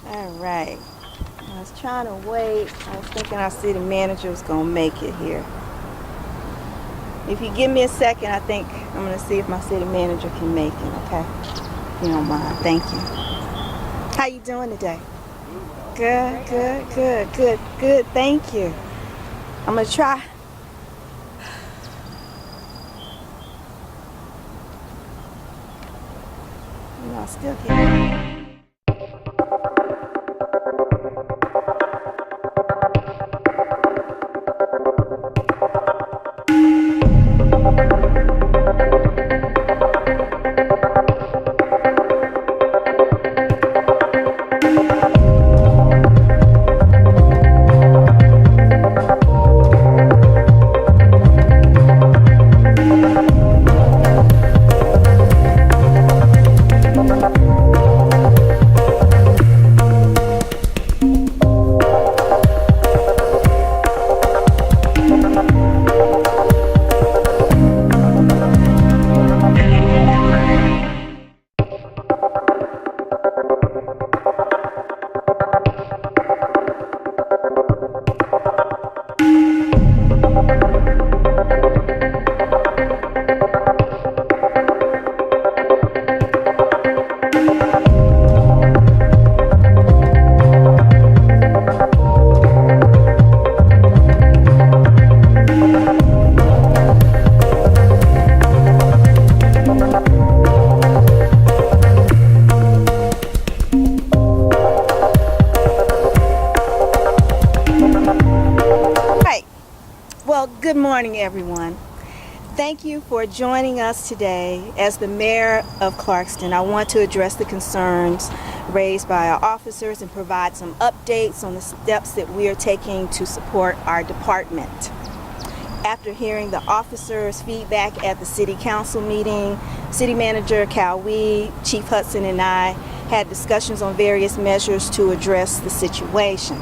All right. I was trying to wait. I was thinking our city manager was going to make it here. If you give me a second, I think I'm going to see if my city manager can make it, okay? If you don't mind. Thank you. How you doing today? Good, good, good, good, good. Thank you. I'm going to try. You know, I still can't. Well, good morning, everyone. Thank you for joining us today. As the mayor of Clarkston, I want to address the concerns raised by our officers and provide some updates on the steps that we are taking to support our department. After hearing the officers' feedback at the city council meeting, city manager Cal Wee, Chief Hudson, and I had discussions on various measures to address the situation.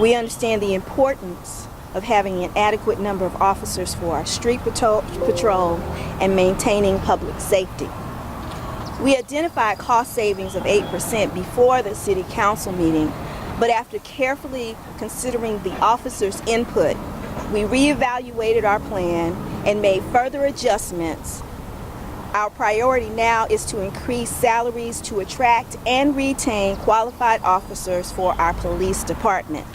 We understand the importance of having an adequate number of officers for our street patrol and maintaining public safety. We identified cost savings of 8% before the city council meeting, but after carefully considering the officers' input, we reevaluated our plan and made further adjustments. Our priority now is to increase salaries to attract and retain qualified officers for our police department.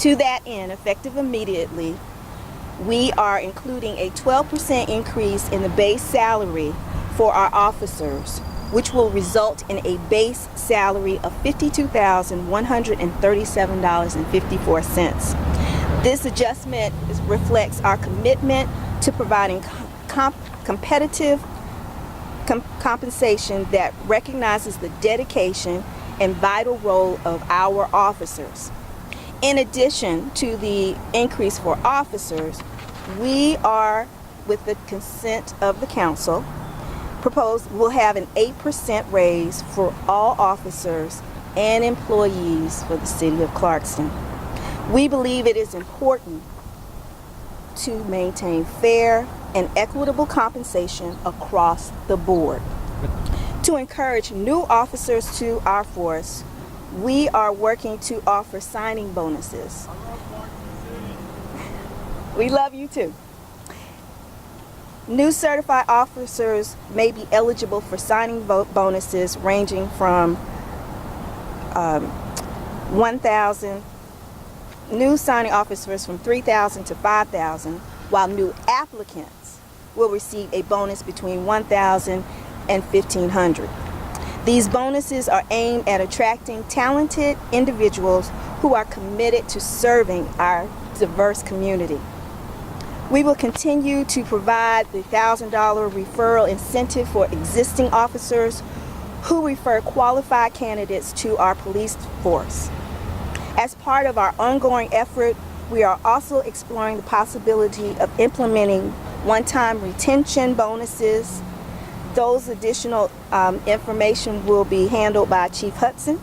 To that end, effective immediately, we are including a 12% increase in the base salary for our officers, which will result in a base salary of $52,137.54. This adjustment reflects our commitment to providing competitive compensation that recognizes the dedication and vital role of our officers. In addition to the increase for officers, we are, with the consent of the council, we'll have an 8% raise for all officers and employees for the city of Clarkston. We believe it is important to maintain fair and equitable compensation across the board. To encourage new officers to our force, we are working to offer signing bonuses. We love you too. New certified officers may be eligible for signing bonuses ranging from $1,000, new signing officers from $3,000 to $5,000, while new applicants will receive a bonus between $1,000 and $1,500. These bonuses are aimed at attracting talented individuals who are committed to serving our diverse community. We will continue to provide the $1,000 referral incentive for existing officers who refer qualified candidates to our police force. As part of our ongoing effort, we are also exploring the possibility of implementing one-time retention bonuses. Those additional information will be handled by Chief Hudson,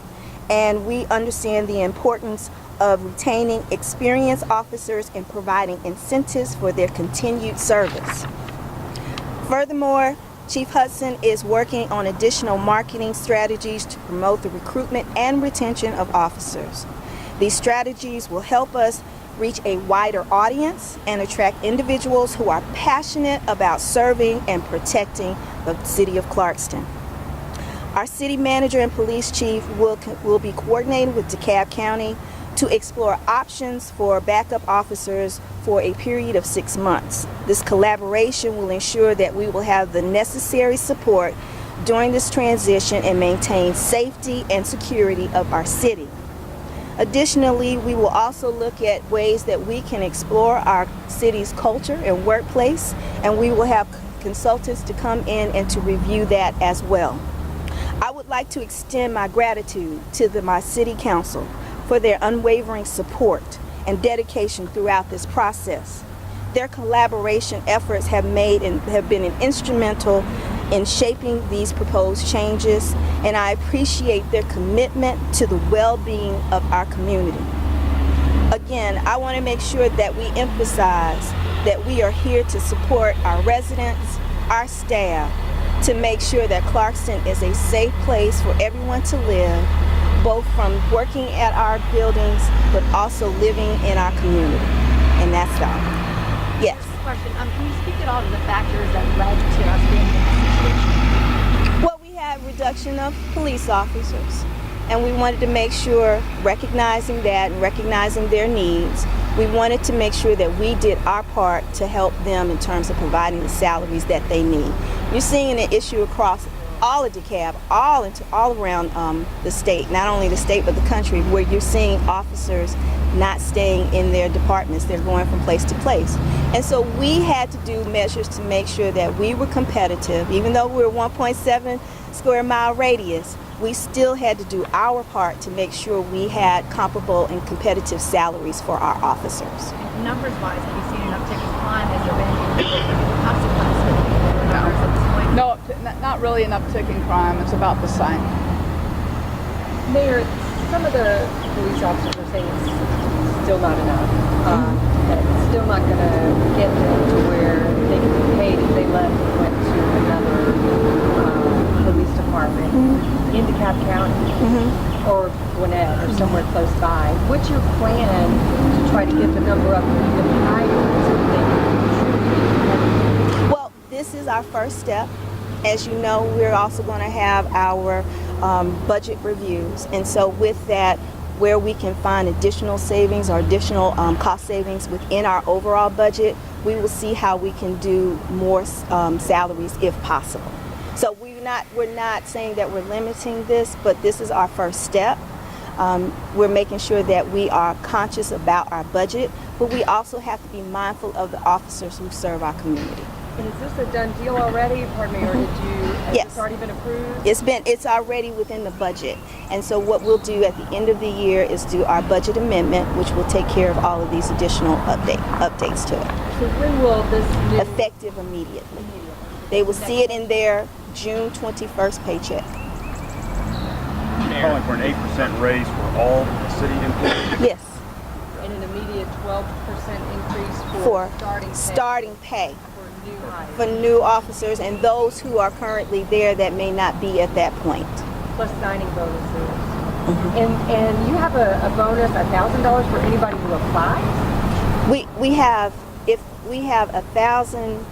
and we understand the importance of retaining experienced officers and providing incentives for their continued service. Furthermore, Chief Hudson is working on additional marketing strategies to promote the recruitment and retention of officers. These strategies will help us reach a wider audience and attract individuals who are passionate about serving and protecting the city of Clarkston. Our city manager and police chief will be coordinating with DeKalb County to explore options for backup officers for a period of 6 months. This collaboration will ensure that we will have the necessary support during this transition and maintain safety and security of our city. Additionally, we will also look at ways that we can explore our city's culture and workplace, and we will have consultants to come in and to review that as well. I would like to extend my gratitude to my city council for their unwavering support and dedication throughout this process. Their collaboration efforts have been instrumental in shaping these proposed changes, and I appreciate their commitment to the well-being of our community. Again, I want to make sure that we emphasize that we are here to support our residents, our staff, to make sure that Clarkston is a safe place for everyone to live, both from working at our buildings, but also living in our community. And that's all. Yes. Question. Can you speak at all to the factors that led to us being in this situation? Well, we had reduction of police officers, and we wanted to make sure, recognizing that and recognizing their needs, we wanted to make sure that we did our part to help them in terms of providing the salaries that they need. You're seeing an issue across all of DeKalb, all around the state, not only the state but the country, where you're seeing officers not staying in their departments. They're going from place to place. And so we had to do measures to make sure that we were competitive. Even though we're 1.7 square mile radius, we still had to do our part to make sure we had comparable and competitive salaries for our officers. Numbers-wise, have you seen an uptick in crime? Has there been any consequences for the numbers at this point? No, not really an uptick in crime. It's about the same. Mayor, some of the police officers are saying it's still not enough. That it's still not going to get them to where they can be paid if they left and went to another police department in DeKalb County or Gwinnett or somewhere close by. What's your plan to try to get the number up even higher so that they can contribute? Well, this is our first step. As you know, we're also going to have our budget reviews, and so with that, where we can find additional savings or additional cost savings within our overall budget, we will see how we can do more salaries if possible. So we're not saying that we're limiting this, but this is our first step. We're making sure that we are conscious about our budget, but we also have to be mindful of the officers who serve our community. And is this a done deal already? Pardon me, or has Yes. this already been approved? It's already within the budget. And so what we'll do at the end of the year is do our budget amendment, which will take care of all of these additional updates to it. So when will this new... Effective immediately. They will see it in their June 21st paycheck. Calling for an 8% raise for all city employees. Yes. And an immediate 12% increase For starting pay for new hires, for new officers and those who are currently there that may not be at that point. plus signing bonuses. And you have a bonus, $1,000 for anybody who applies? We have 1,000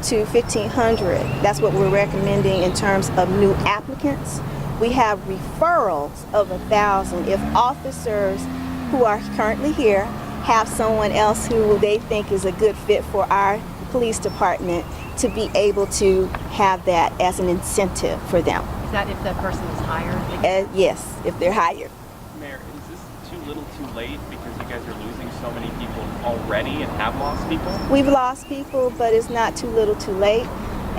to 1,500. That's what we're recommending in terms of new applicants. We have referrals of 1,000 if officers who are currently here have someone else who they think is a good fit for our police department, to be able to have that as an incentive for them. Is that if the person is hired? Yes, if they're hired. Mayor, is this too little too late because you guys are losing so many people already and have lost people? We've lost people, but it's not too little too late.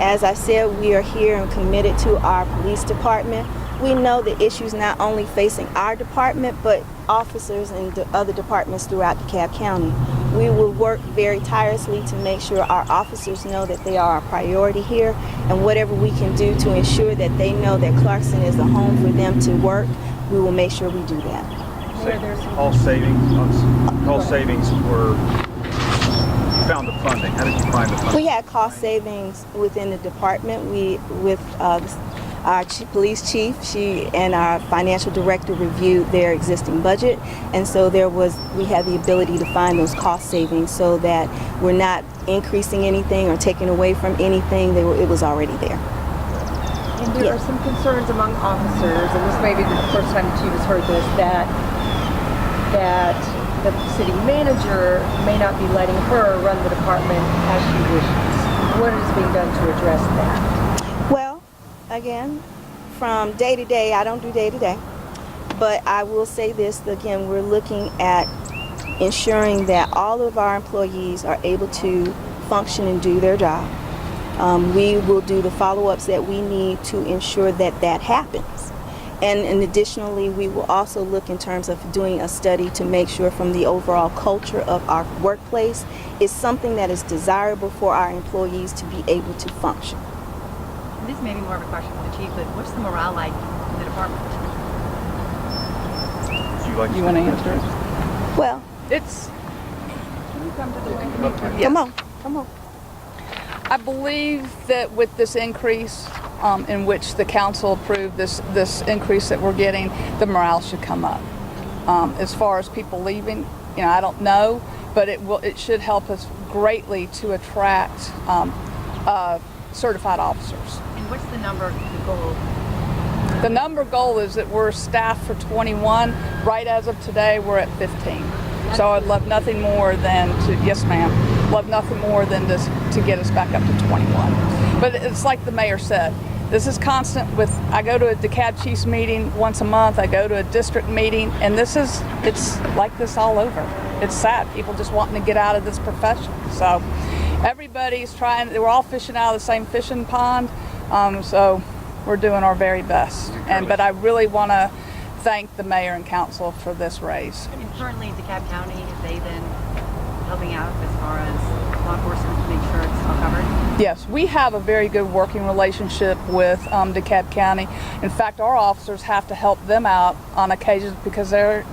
As I said, we are here and committed to our police department. We know the issues not only facing our department, but officers in the other departments throughout DeKalb County. We will work very tirelessly to make sure our officers know that they are a priority here, and whatever we can do to ensure that they know that Clarkston is a home for them to work, we will make sure we do that. Cost savings were found the funding? How did you find the funding? We had cost savings within the department. With our police chief, she and our financial director reviewed their existing budget, and so we had the ability to find those cost savings so that we're not increasing anything or taking away from anything. It was already there. And there are some concerns among officers, and this may be the first time Chief has heard this, that the city manager may not be letting her run the department as she wishes. What is being done to address that? Well, again, from day to day, I don't do day to day, but I will say this, again, we're looking at ensuring that all of our employees are able to function and do their job. We will do the follow-ups that we need to ensure that that happens. And additionally, we will also look in terms of doing a study to make sure from the overall culture of our workplace is something that is desirable for our employees to be able to function. This may be more of a question for the chief, but what's the morale like in the department? Would you like You want to answer it? Well, It's. Can you come to the come on. I believe that with this increase, in which the council approved this increase that we're getting, the morale should come up. As far as people leaving, I don't know, but it should help us greatly to attract certified officers. And what's the number goal? The number goal is that we're staffed for 21. Right as of today, we're at 15. So I'd love nothing more than to, yes ma'am, love nothing more than to get us back up to 21. But it's like the mayor said, this is constant I go to a DeKalb Chiefs meeting once a month, I go to a district meeting, and it's like this all over. It's sad, people just wanting to get out of this profession. So everybody's trying, we're all fishing out of the same fishing pond, so we're doing our very best. But I really want to thank the mayor and council for this raise. And currently in DeKalb County, have they been helping out as far as law enforcement to make sure it's all covered? Yes, we have a very good working relationship with DeKalb County. In fact, our officers have to help them out on occasions because they're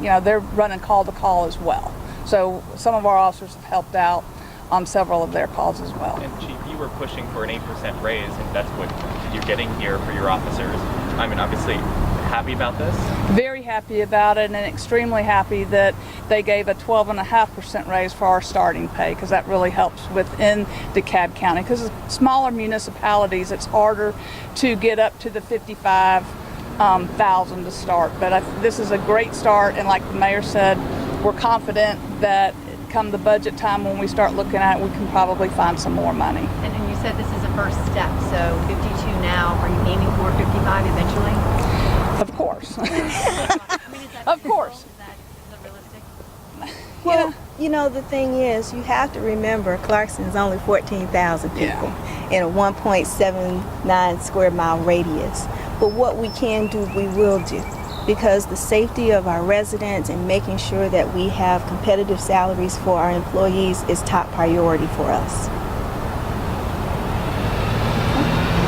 running call to call as well. So some of our officers have helped out on several of their calls as well. And Chief, you were pushing for an 8% raise, and that's what you're getting here for your officers. I mean, obviously, happy about this? Very happy about it, and extremely happy that they gave a 12.5% raise for our starting pay, because that really helps within DeKalb County. Because smaller municipalities, it's harder to get up to the 55,000 to start. But this is a great start, and like the mayor said, we're confident that come the budget time when we start looking at it, we can probably find some more money. And you said this is a first step, so 52 now, are you aiming for 55 eventually? Of course. I mean, is that Of the course. goal? Is that realistic? Well, the thing is, you have to remember Clarkston is only 14,000 people in a 1.79 square mile radius. But what we can do, we will do, because the safety of our residents and making sure that we have competitive salaries for our employees is top priority for us.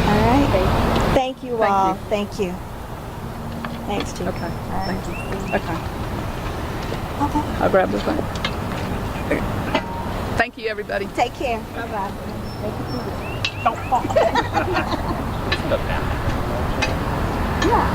All right. Thank you all. Thank you. Thanks, Chief. Okay. Thank you. Okay. Okay. I'll grab this one. Thank you, everybody. Take care. Bye-bye. Don't fall. Yeah.